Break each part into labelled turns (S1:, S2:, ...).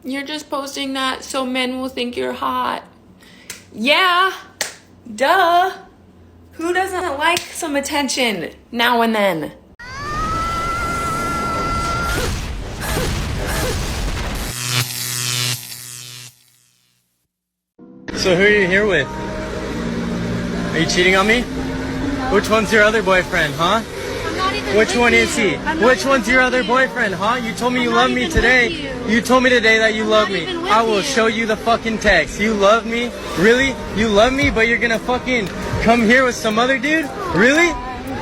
S1: You're just posting that so men will think you're hot. Yeah, duh. Who doesn't like some attention now and then?
S2: So who are you here with? Are you cheating on me? Which one's your other boyfriend, huh? Which one is he? Which one's your other boyfriend, huh? You told me you love me today. You told me today that you love me. I will show you the fucking text. You love me? Really? You love me, but you're gonna fucking come here with some other dude? Really?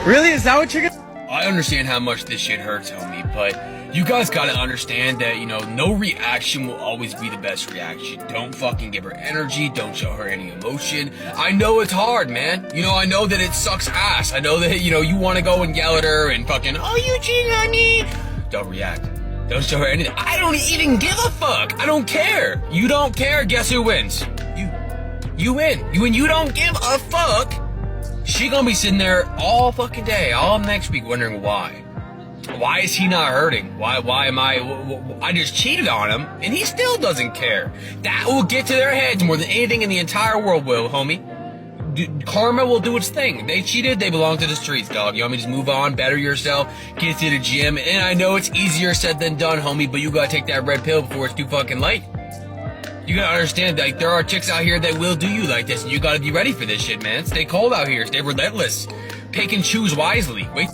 S2: Really? Is that what you're gonna...
S3: I understand how much this shit hurts, homie, but you guys gotta understand that, you know, no reaction will always be the best reaction. Don't fucking give her energy. Don't show her any emotion. I know it's hard, man. You know, I know that it sucks ass. I know that, you know, you want to go and yell at her and fucking, oh, you cheating on me. Don't react. Don't show her anything. I don't even give a fuck. I don't care. You don't care. Guess who wins? You win. When you don't give a fuck, she gonna be sitting there all fucking day, all next week wondering why. Why is he not hurting? Why am I just cheated on him and he still doesn't care. That will get to their heads more than anything in the entire world will, homie. Karma will do its thing. They cheated, they belong to the streets, dog. You want me to just move on, better yourself, get to the gym, and I know it's easier said than done, homie, but you gotta take that red pill before it's too fucking late. You gotta understand, like, there are chicks out here that will do you like this, and you gotta be ready for this shit, man. Stay cold out here, stay relentless. Pick and choose wisely. Wait.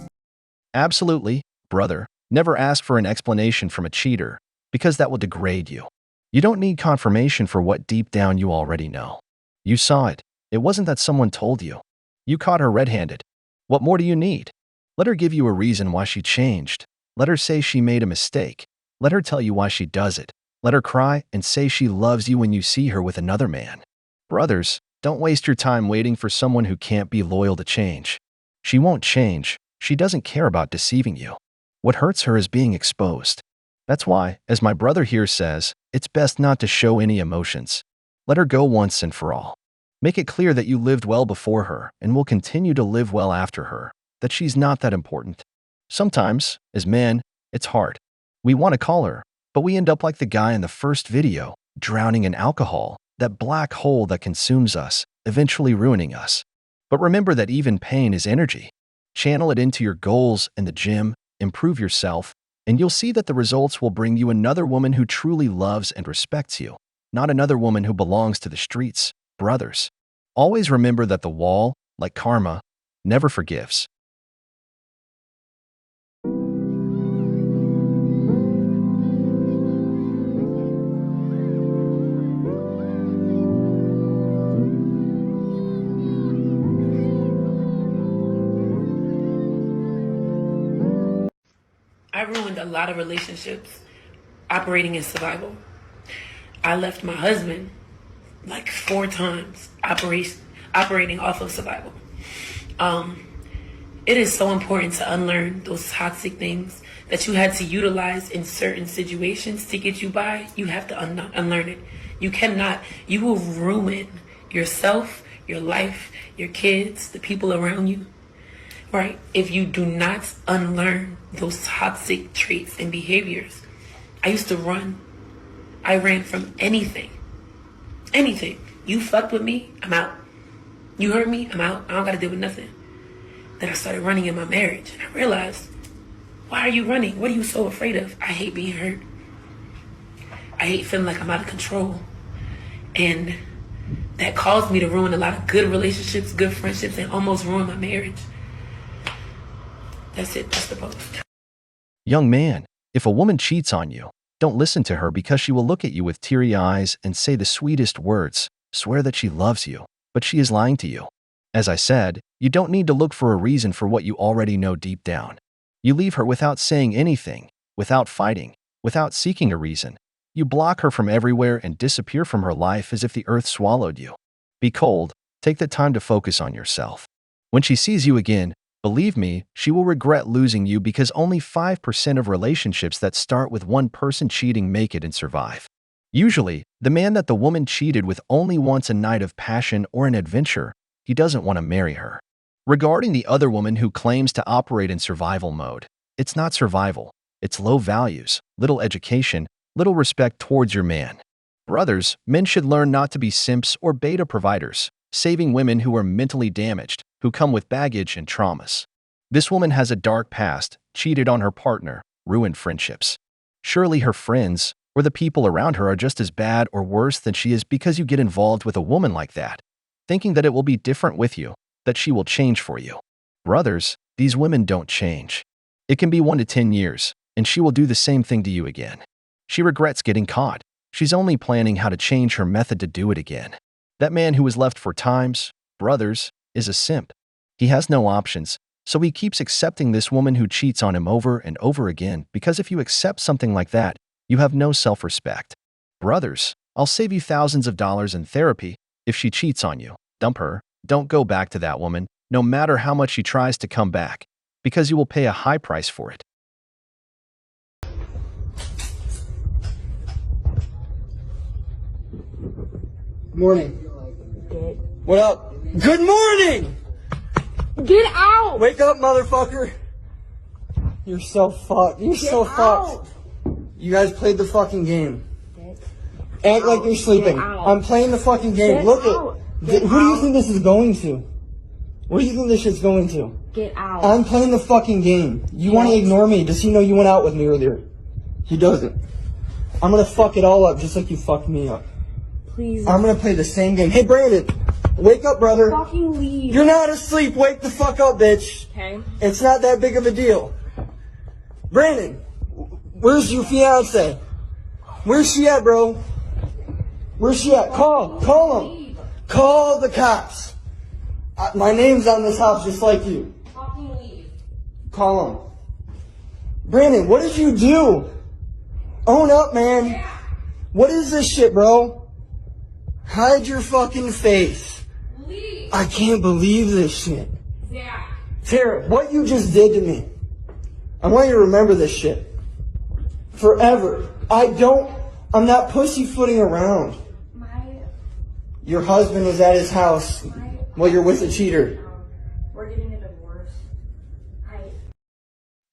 S4: Absolutely. Brother, never ask for an explanation from a cheater, because that will degrade you. You don't need confirmation for what deep down you already know. You saw it. It wasn't that someone told you. You caught her red-handed. What more do you need? Let her give you a reason why she changed. Let her say she made a mistake. Let her tell you why she does it. Let her cry and say she loves you when you see her with another man. Brothers, don't waste your time waiting for someone who can't be loyal to change. She won't change. She doesn't care about deceiving you. What hurts her is being exposed. That's why, as my brother here says, it's best not to show any emotions. Let her go once and for all. Make it clear that you lived well before her and will continue to live well after her, that she's not that important. Sometimes, as men, it's hard. We want to call her, but we end up like the guy in the first video, drowning in alcohol, that black hole that consumes us, eventually ruining us. But remember that even pain is energy. Channel it into your goals in the gym, improve yourself, and you'll see that the results will bring you another woman who truly loves and respects you, not another woman who belongs to the streets. Brothers, always remember that the wall, like karma, never forgives.
S1: I ruined a lot of relationships operating in survival. I left my husband like 4 times operating off of survival. It is so important to unlearn those toxic things that you had to utilize in certain situations to get you by. You have to unlearn it. You will ruin yourself, your life, your kids, the people around you. Right? If you do not unlearn those toxic traits and behaviors. I used to run. I ran from anything. Anything. You fucked with me, I'm out. You hurt me, I'm out. I don't gotta deal with nothing. Then I started running in my marriage. And I realized, why are you running? What are you so afraid of? I hate being hurt. I hate feeling like I'm out of control. And that caused me to ruin a lot of good relationships, good friendships, and almost ruin my marriage. That's it. That's the post.
S4: Young man, if a woman cheats on you, don't listen to her because she will look at you with teary eyes and say the sweetest words, swear that she loves you, but she is lying to you. As I said, you don't need to look for a reason for what you already know deep down. You leave her without saying anything, without fighting, without seeking a reason. You block her from everywhere and disappear from her life as if the earth swallowed you. Be cold. Take the time to focus on yourself. When she sees you again, believe me, she will regret losing you because only 5% of relationships that start with one person cheating make it and survive. Usually, the man that the woman cheated with only wants a night of passion or an adventure. He doesn't want to marry her. Regarding the other woman who claims to operate in survival mode, it's not survival. It's low values, little education, little respect towards your man. Brothers, men should learn not to be simps or beta providers, saving women who are mentally damaged, who come with baggage and traumas. This woman has a dark past, cheated on her partner, ruined friendships. Surely her friends or the people around her are just as bad or worse than she is because you get involved with a woman like that, thinking that it will be different with you, that she will change for you. Brothers, these women don't change. It can be 1 to 10 years, and she will do the same thing to you again. She regrets getting caught. She's only planning how to change her method to do it again. That man who is left for times, brothers, is a simp. He has no options, so he keeps accepting this woman who cheats on him over and over again because if you accept something like that, you have no self-respect. Brothers, I'll save you thousands of dollars in therapy if she cheats on you. Dump her. Don't go back to that woman, no matter how much she tries to come back, because you will pay a high price for it.
S2: Morning. What up? Good morning!
S5: Get out!
S2: Wake up, motherfucker! You're so fucked. You're so fucked. You guys played the fucking game. Act like you're sleeping. I'm playing the fucking game. Look at... Who do you think this is going to? What do you think this shit's going to?
S5: Get out.
S2: I'm playing the fucking game. You want to ignore me? Does he know you went out with me earlier? He doesn't. I'm gonna fuck it all up just like you fucked me up.
S5: Please.
S2: I'm gonna play the same game. Hey, Brandon, wake up, brother.
S5: Fucking leave.
S2: You're not asleep. Wake the fuck up, bitch.
S5: Okay.
S2: It's not that big of a deal. Brandon, where's your fiance? Where's she at, bro? Where's she at? Call him. Call the cops. My name's on this house just like you.
S5: Fucking leave.
S2: Call him. Brandon, what did you do? Own up, man.
S5: Yeah.
S2: What is this shit, bro? Hide your fucking face.
S5: Leave.
S2: I can't believe this shit.
S5: Zach.
S2: Tara, what you just did to me. I want you to remember this shit. Forever. I'm not pussyfooting around. Your husband was at his house while you're with a cheater.
S5: We're getting a divorce.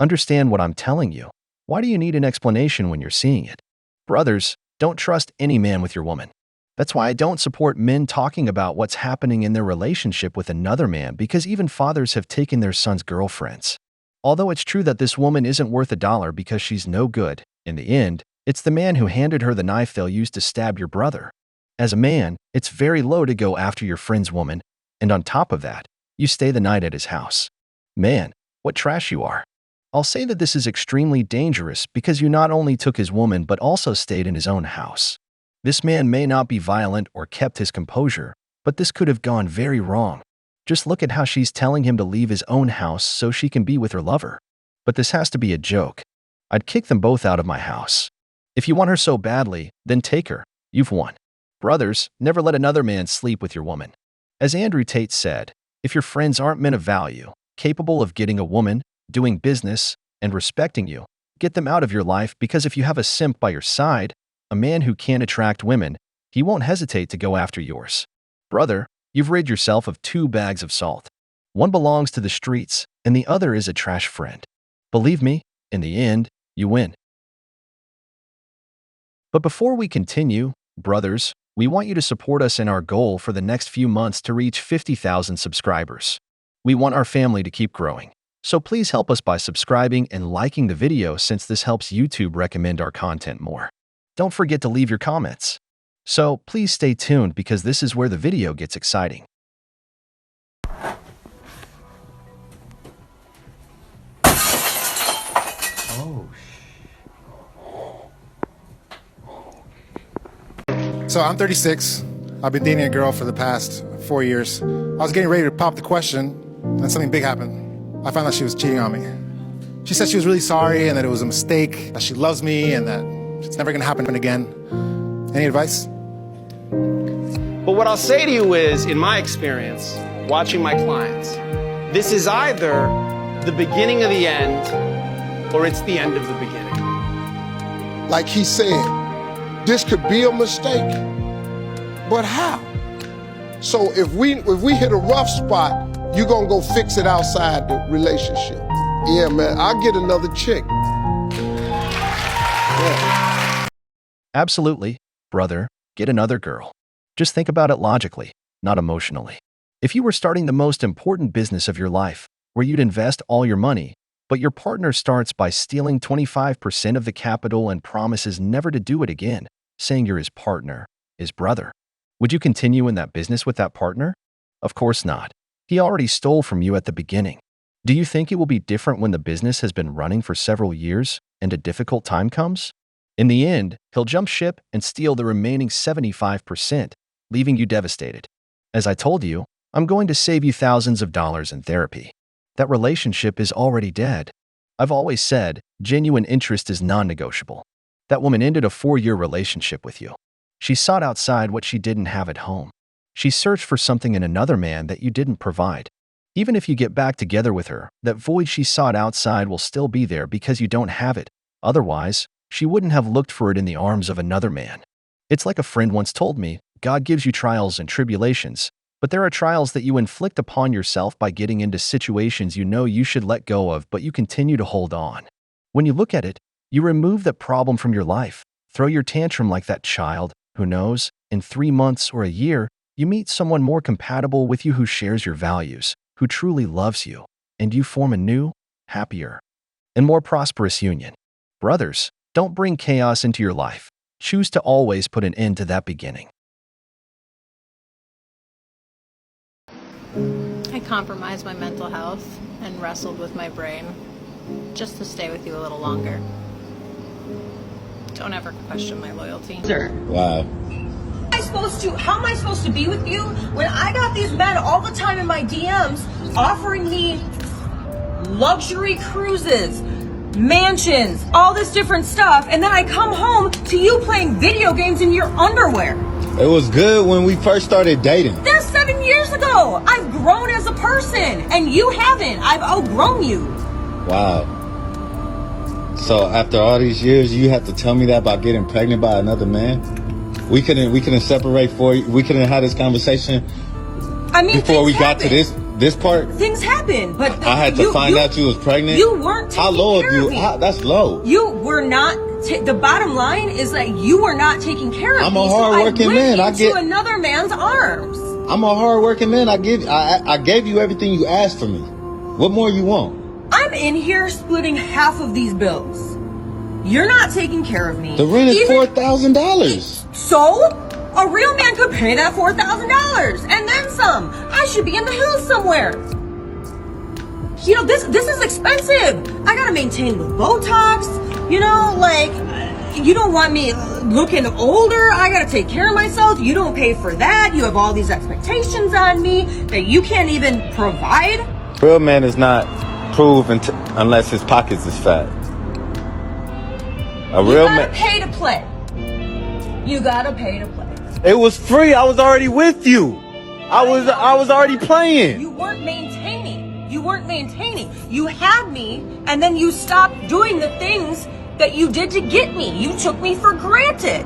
S4: Understand what I'm telling you. Why do you need an explanation when you're seeing it? Brothers, don't trust any man with your woman. That's why I don't support men talking about what's happening in their relationship with another man because even fathers have taken their sons' girlfriends. Although it's true that this woman isn't worth $1 because she's no good, in the end, it's the man who handed her the knife they'll use to stab your brother. As a man, it's very low to go after your friend's woman, and on top of that, you stay the night at his house. Man, what trash you are. I'll say that this is extremely dangerous because you not only took his woman but also stayed in his own house. This man may not be violent or kept his composure, but this could have gone very wrong. Just look at how she's telling him to leave his own house so she can be with her lover. But this has to be a joke. I'd kick them both out of my house. If you want her so badly, then take her. You've won. Brothers, never let another man sleep with your woman. As Andrew Tate said, if your friends aren't men of value, capable of getting a woman, doing business, and respecting you, get them out of your life because if you have a simp by your side, a man who can't attract women, he won't hesitate to go after yours. Brother, you've rid yourself of 2 bags of salt. One belongs to the streets, and the other is a trash friend. Believe me, in the end, you win. But before we continue, brothers, we want you to support us in our goal for the next few months to reach 50,000 subscribers. We want our family to keep growing. So please help us by subscribing and liking the video since this helps YouTube recommend our content more. Don't forget to leave your comments. So please stay tuned because this is where the video gets exciting.
S6: So I'm 36. I've been dating a girl for the past 4 years. I was getting ready to pop the question, and something big happened. I found out she was cheating on me. She said she was really sorry and that it was a mistake, that she loves me and that it's never gonna happen again. Any advice?
S7: But what I'll say to you is, in my experience, watching my clients, this is either the beginning of the end or it's the end of the beginning.
S8: Like he said, this could be a mistake, but how? So if we hit a rough spot, you're gonna go fix it outside the relationship. Yeah, man, I'll get another chick. Yeah.
S4: Absolutely, brother, get another girl. Just think about it logically, not emotionally. If you were starting the most important business of your life, where you'd invest all your money, but your partner starts by stealing 25% of the capital and promises never to do it again, saying you're his partner, his brother, would you continue in that business with that partner? Of course not. He already stole from you at the beginning. Do you think it will be different when the business has been running for several years and a difficult time comes? In the end, he'll jump ship and steal the remaining 75%, leaving you devastated. As I told you, I'm going to save you thousands of dollars in therapy. That relationship is already dead. I've always said, genuine interest is non-negotiable. That woman ended a 4-year relationship with you. She sought outside what she didn't have at home. She searched for something in another man that you didn't provide. Even if you get back together with her, that void she sought outside will still be there because you don't have it. Otherwise, she wouldn't have looked for it in the arms of another man. It's like a friend once told me, God gives you trials and tribulations, but there are trials that you inflict upon yourself by getting into situations you know you should let go of, but you continue to hold on. When you look at it, you remove that problem from your life, throw your tantrum like that child. Who knows, in 3 months or a year, you meet someone more compatible with you who shares your values, who truly loves you, and you form a new, happier, and more prosperous union. Brothers, don't bring chaos into your life. Choose to always put an end to that beginning.
S9: I compromised my mental health and wrestled with my brain just to stay with you a little longer. Don't ever question my loyalty.
S10: Wow.
S11: How am I supposed to be with you when I got these men all the time in my DMs offering me luxury cruises, mansions, all this different stuff, and then I come home to you playing video games in your underwear?
S10: It was good when we first started dating.
S11: That's 7 years ago. I've grown as a person, and you haven't. I've outgrown you.
S10: Wow. So after all these years, you have to tell me that about getting pregnant by another man? We couldn't separate we couldn't have this conversation before we got to this part?
S11: Things happen, but
S10: I had to find out you was pregnant?
S11: You weren't taking
S10: How low
S11: care
S10: of you?
S11: of me.
S10: That's low.
S11: You were not. The bottom line is that you were not taking care of
S10: I'm
S11: me.
S10: a hard-working man.
S11: I went into another man's arms.
S10: I'm a hard-working man. I gave you everything you asked for me. What more you want?
S11: I'm in here splitting half of these bills. You're not taking care of me.
S10: The rent is $4,000.
S11: So? A real man could pay that $4,000 and then some. I should be in the hills somewhere. You know, this is expensive. I gotta maintain with Botox. You know, like, you don't want me looking older. I gotta take care of myself. You don't pay for that. You have all these expectations on me that you can't even provide.
S10: Real man is not proven unless his pockets is fat. A real man.
S11: You gotta pay to play. You gotta pay to play.
S10: It was free. I was already with you. I was already playing.
S11: You weren't maintaining. You had me, and then you stopped doing the things that you did to get me. You took me for granted.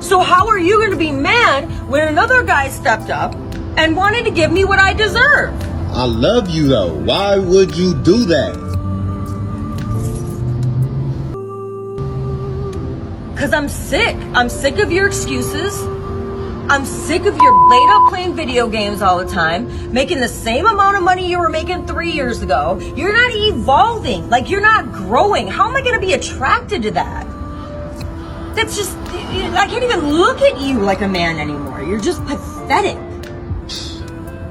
S11: So how are you going to be mad when another guy stepped up and wanted to give me what I deserve?
S10: I love you though. Why would you do that?
S11: Because I'm sick. I'm sick of your excuses. I'm sick of your laid up playing video games all the time, making the same amount of money you were making 3 years ago. You're not evolving. Like, you're not growing. How am I going to be attracted to that? That's just, I can't even look at you like a man anymore. You're just pathetic.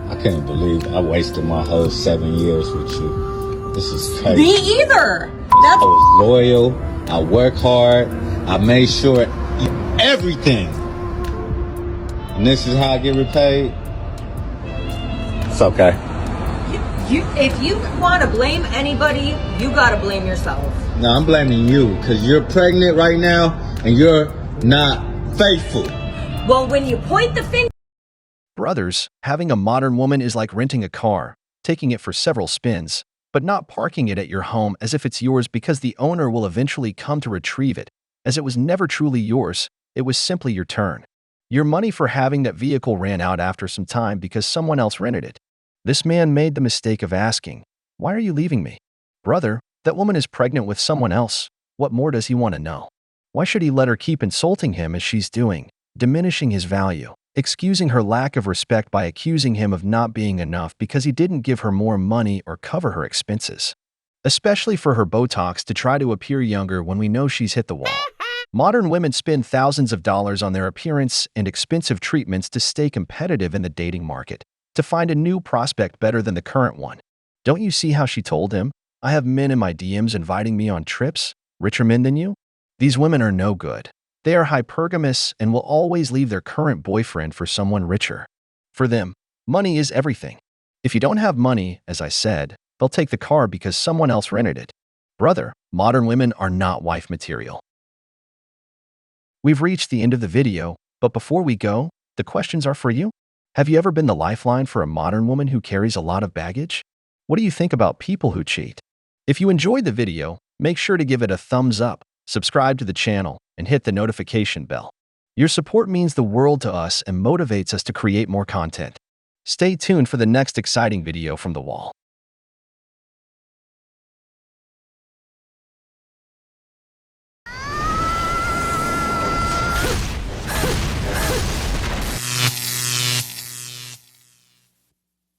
S10: I can't believe I wasted my whole 7 years with you. This is crazy.
S11: Me either.
S10: I was loyal. I worked hard. I made sure everything. And this is how I get repaid. It's okay.
S11: If you want to blame anybody, you got to blame yourself.
S10: No, I'm blaming you because you're pregnant right now and you're not faithful.
S11: Well, when you point the finger...
S4: Brothers, having a modern woman is like renting a car, taking it for several spins, but not parking it at your home as if it's yours because the owner will eventually come to retrieve it, as it was never truly yours, it was simply your turn. Your money for having that vehicle ran out after some time because someone else rented it. This man made the mistake of asking, "Why are you leaving me?" Brother, That woman is pregnant with someone else. What more does he want to know? Why should he let her keep insulting him as she's doing, diminishing his value, excusing her lack of respect by accusing him of not being enough because he didn't give her more money or cover her expenses? Especially for her Botox to try to appear younger when we know she's hit the wall. Modern women spend thousands of dollars on their appearance and expensive treatments to stay competitive in the dating market, to find a new prospect better than the current one. Don't you see how she told him, "I have men in my DMs inviting me on trips, richer men than you"? These women are no good. They are hypergamous and will always leave their current boyfriend for someone richer. For them, money is everything. If you don't have money, as I said, they'll take the car because someone else rented it. Brother, modern women are not wife material. We've reached the end of the video, but before we go, the questions are for you. Have you ever been the lifeline for a modern woman who carries a lot of baggage? What do you think about people who cheat? If you enjoyed the video, make sure to give it a thumbs up, subscribe to the channel, and hit the notification bell. Your support means the world to us and motivates us to create more content. Stay tuned for the next exciting video from The Wall.